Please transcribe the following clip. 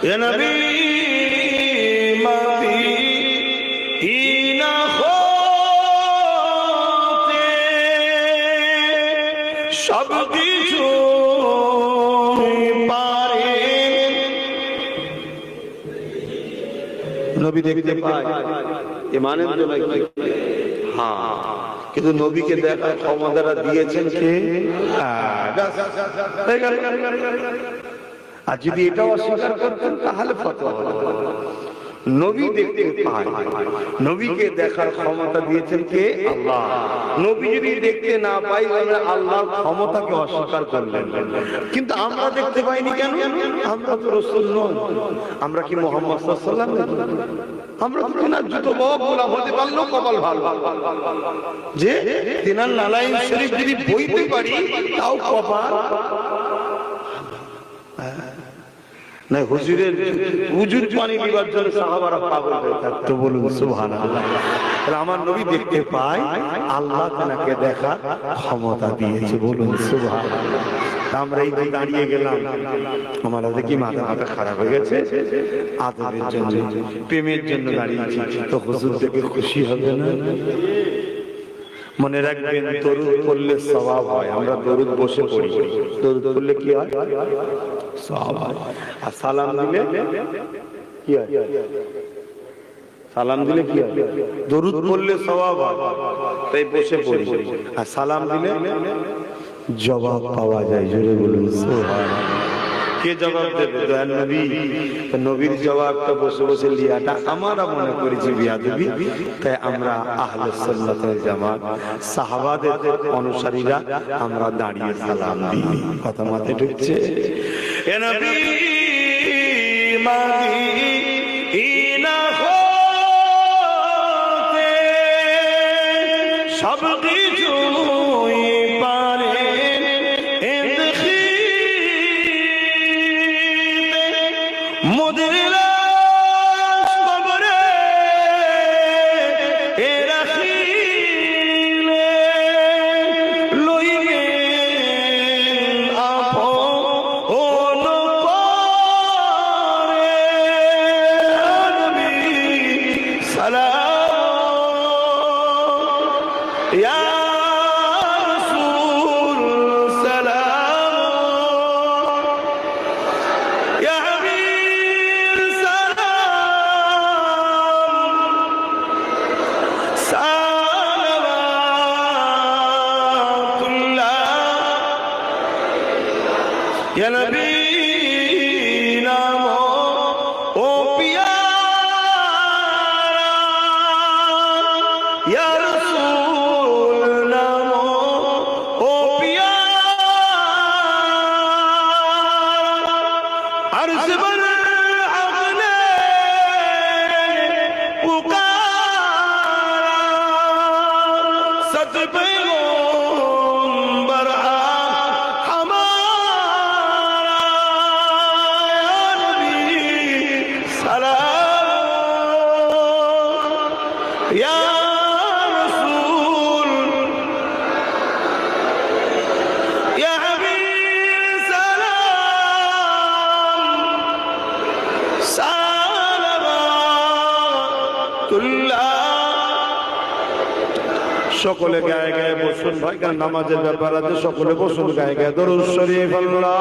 या नबी माफी ही ना होते सब কিছু পারে নবী দেখতে পায় ইমানের জন্য হ্যাঁ কিন্তু নবীকে দেখার ক্ষমতা দিয়েছেন কে আর যদি এটাও অস্বীকার করতেন তাহলে ফতোয়া হতো নবী দেখতে পায় নবীকে দেখার ক্ষমতা দিয়েছেন কে আল্লাহ নবী যদি দেখতে না পাই তাহলে আল্লাহর ক্ষমতাকে অস্বীকার করলেন কিন্তু আমরা দেখতে পাইনি কেন আমরা তো রাসূল নই আমরা কি মুহাম্মদ সাল্লাল্লাহু আলাইহি ওয়াসাল্লাম আমরা তো তিনার জুতো গোলাম হতে পারলেও কপাল ভালো যে তিনার নালাইন শরীফ যদি বইতে পারি তাও কপাল না হুজুরের উজুর পানি পিবার জন্য সাহাবারা পাগল হয়ে থাকতো বলুন সুবহানাল্লাহ আমার নবী দেখতে পায় আল্লাহ তাকে দেখা ক্ষমতা দিয়েছে বলুন সুবহানাল্লাহ আমরা এই দাঁড়িয়ে গেলাম আমাদের কি মাথা খারাপ হয়ে গেছে আদবের জন্য প্রেমের জন্য দাঁড়িয়েছি তো হুজুর থেকে খুশি হবে না মনে রাখবেন দরুদ পড়লে সওয়াব হয় আমরা দরুদ বসে পড়ি দরুদ পড়লে কি হয় সওয়াব হয় আর সালাম দিলে কি হয় সালাম দিলে কি হয় দরুদ পড়লে সওয়াব হয় তাই বসে পড়ি আর সালাম দিলে জবাব পাওয়া যায় জোরে বলুন সুবহানাল্লাহ কে জবাব দেবে দয়াল নবী নবীর জবাবটা বসে বসে লিয়াটা আমরা মনে করেছি বিয়াদবি তাই আমরা আহলে সুন্নাত ওয়াল জামাত সাহাবাদের অনুসারীরা আমরা দাঁড়িয়ে সালাম দিই কথা মাথায় ঢুকছে এ নবী মাদিনা হতে সব কিছু या नबी नामो ओ प्यारा या रसूल नामो ओ प्यारा अर्ज़ पर अपने पुकारा सच पे সকলে গায়ে গায়ে বসুন ভাই, কারণ নামাজের ব্যাপার আছে, সকলে বসুন গায়ে গায়ে দরুদ শরীফ। আল্লাহ